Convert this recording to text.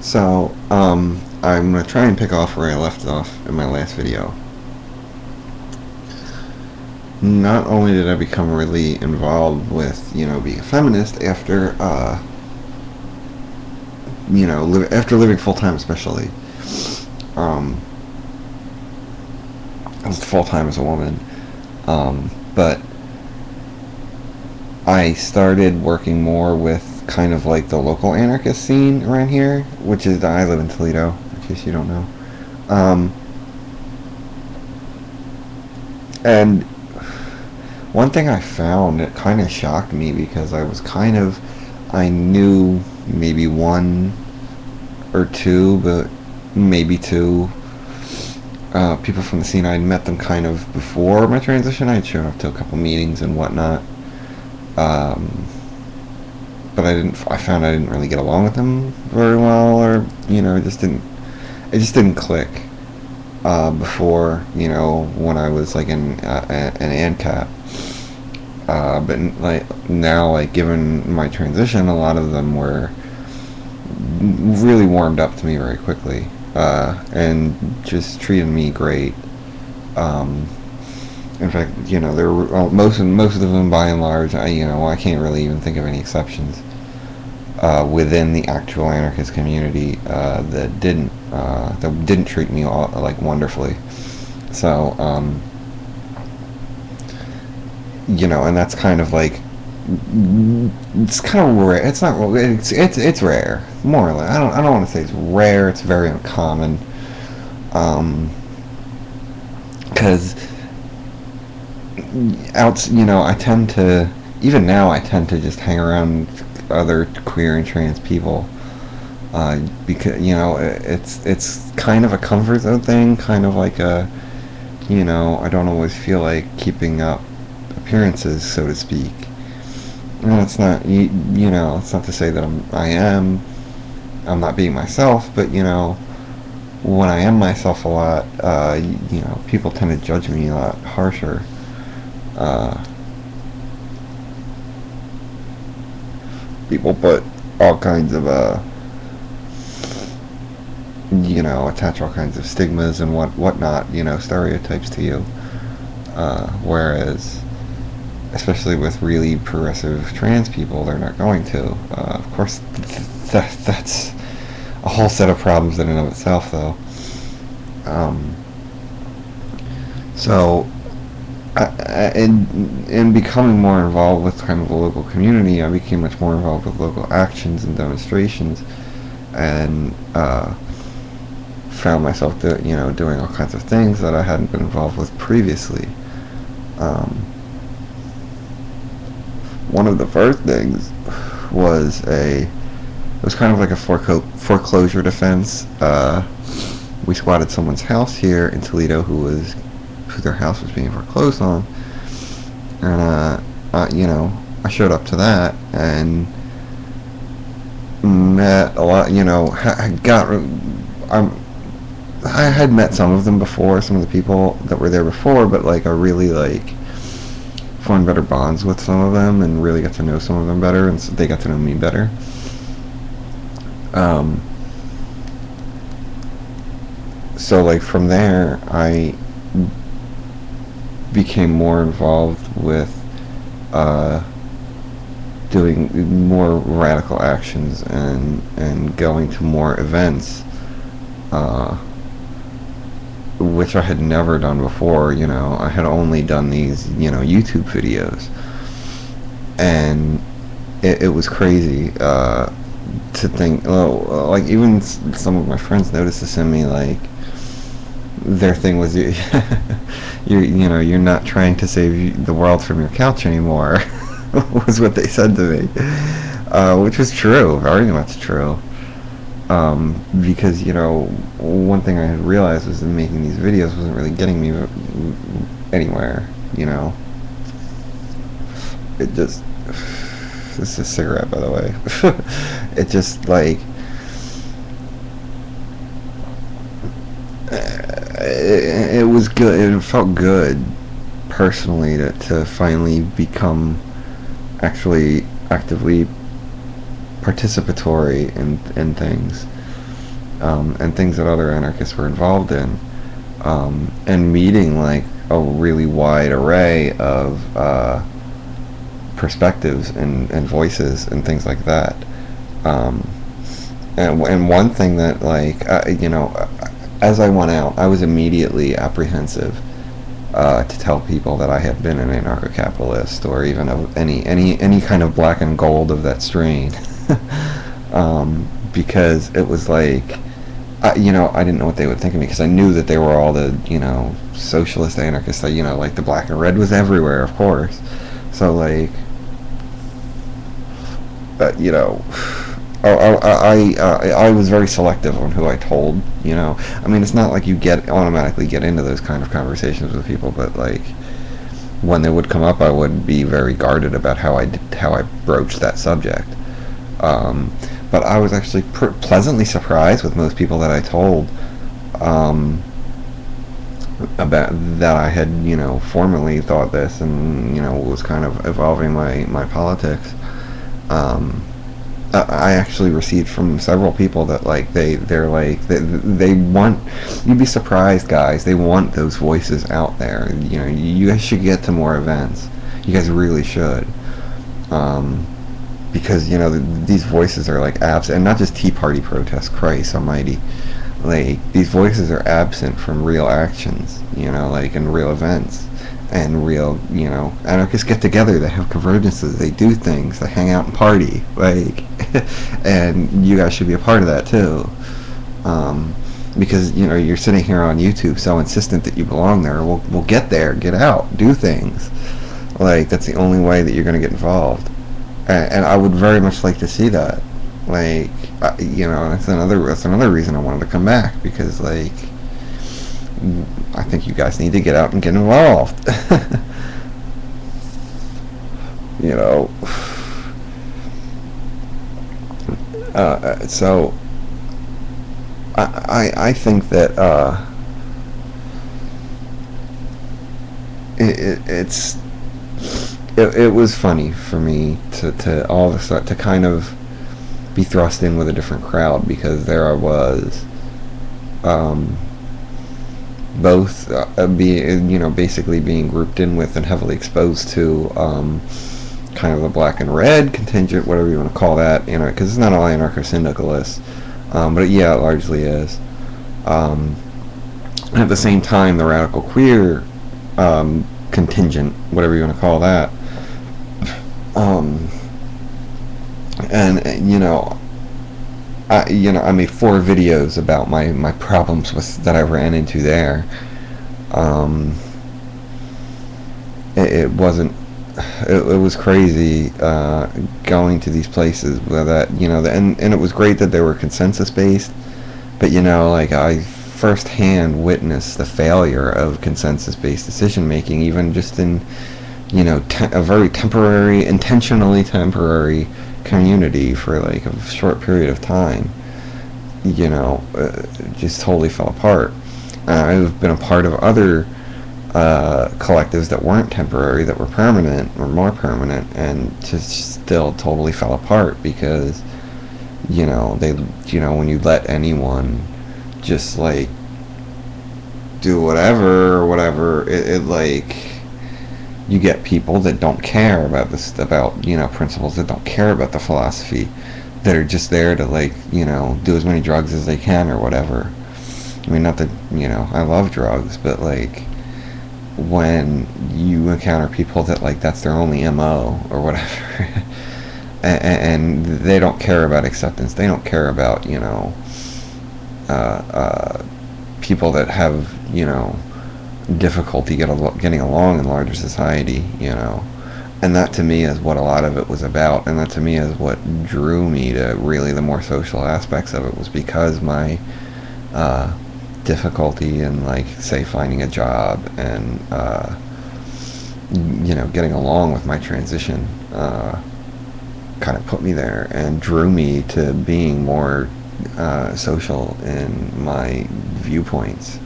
So, I'm going to try and pick off where I left off in my last video. Not only did I become really involved with, being a feminist after, after living full-time especially, um, full-time as a woman, but I started working more with kind of like the local anarchist scene around here, which is, I live in Toledo, in case you don't know. And one thing I found that kind of shocked me, because I knew maybe one or two, but maybe two people from the scene. I'd met them kind of before my transition. I'd shown up to a couple meetings and whatnot. But I found I didn't really get along with them very well, or, it just didn't click, before, when I was, like, an ANCAP. But, like, now, like, given my transition, a lot of them were really warmed up to me very quickly, and just treated me great. In fact, there were most of them, by and large, I can't really even think of any exceptions within the actual anarchist community that didn't treat me all, like, wonderfully. So, and that's kind of like, it's kind of rare. It's not. It's rare, more or less. I don't want to say it's rare. It's very uncommon. Because I tend to, even now, I tend to just hang around other queer and trans people, because it's kind of a comfort zone thing, kind of like a, I don't always feel like keeping up appearances, so to speak. And it's not, it's not to say that I'm not being myself, but when I am myself a lot, people tend to judge me a lot harsher. People put all kinds of attach all kinds of stigmas and whatnot, stereotypes to you, whereas, especially with really progressive trans people, they're not going to. Of course, that's a whole set of problems in and of itself, though. So, in becoming more involved with kind of the local community, I became much more involved with local actions and demonstrations, and found myself doing all kinds of things that I hadn't been involved with previously. One of the first things was it was kind of like a foreclosure defense. We squatted someone's house here in Toledo who their house was being foreclosed on, and I showed up to that and met a lot. I had met some of them before, some of the people that were there before, but like I really formed better bonds with some of them and really got to know some of them better, and so they got to know me better. So like from there, I became more involved with doing more radical actions and going to more events, which I had never done before. I had only done these YouTube videos, and it was crazy to think, like, even some of my friends noticed this in me, like, their thing was, you're not trying to save the world from your couch anymore, was what they said to me, which was true, very much true. Because one thing I had realized was that making these videos wasn't really getting me anywhere. It just, this is a cigarette, by the way. It just, like, it was good. It felt good personally to finally become actually actively participatory in things. and things that other anarchists were involved in, and meeting like a really wide array of perspectives and voices and things like that. Um, and one thing that, like, as I went out, I was immediately apprehensive to tell people that I had been an anarcho-capitalist, or even of any kind of black and gold of that strain, because it was like, I didn't know what they would think of me, because I knew that they were all the socialist anarchists. That, like, the black and red was everywhere, of course. So, like, you know. I was very selective on who I told. I mean, it's not like you automatically get into those kind of conversations with people, but like when they would come up, I would be very guarded about how I broached that subject. But I was actually pleasantly surprised with most people that I told about that I had formally thought this, and was kind of evolving my politics. I actually received from several people that, like, they're like they want, you'd be surprised, guys, they want those voices out there. You guys should get to more events. You guys really should, because these voices are like absent, and not just Tea Party protests. Christ Almighty, like, these voices are absent from real actions, like in real events. And real, anarchists get together, they have convergences, they do things, they hang out and party, like, and you guys should be a part of that too, because you're sitting here on YouTube so insistent that you belong there. Well, get there, get out, do things. Like, that's the only way that you're going to get involved, and I would very much like to see that. Like, that's another reason I wanted to come back, because, like, I think you guys need to get out and get involved. So I think that it was funny for me to all of a sudden to kind of be thrust in with a different crowd, because there I was, both being basically being grouped in with and heavily exposed to kind of the black and red contingent, whatever you want to call that, because it's not all anarcho-syndicalists, but yeah, it largely is. And at the same time, the radical queer contingent, whatever you want to call that, and I made 4 videos about my problems that I ran into there. It wasn't. It was crazy going to these places that and it was great that they were consensus based, but like, I firsthand witnessed the failure of consensus based decision making, even just in a very temporary, intentionally temporary community for like a short period of time. Just totally fell apart. I've been a part of other collectives that weren't temporary, that were permanent or more permanent, and just still totally fell apart, because they when you let anyone just like do whatever, it like, you get people that don't care about principles, that don't care about the philosophy, that are just there to, like, do as many drugs as they can or whatever. I mean, not that I love drugs, but like, when you encounter people that, like, that's their only MO or whatever, and they don't care about acceptance, they don't care about people that have difficulty getting along in larger society, and that to me is what a lot of it was about, and that to me is what drew me to really the more social aspects of it, was because my difficulty in, like, say, finding a job and getting along with my transition kind of put me there and drew me to being more social in my viewpoints.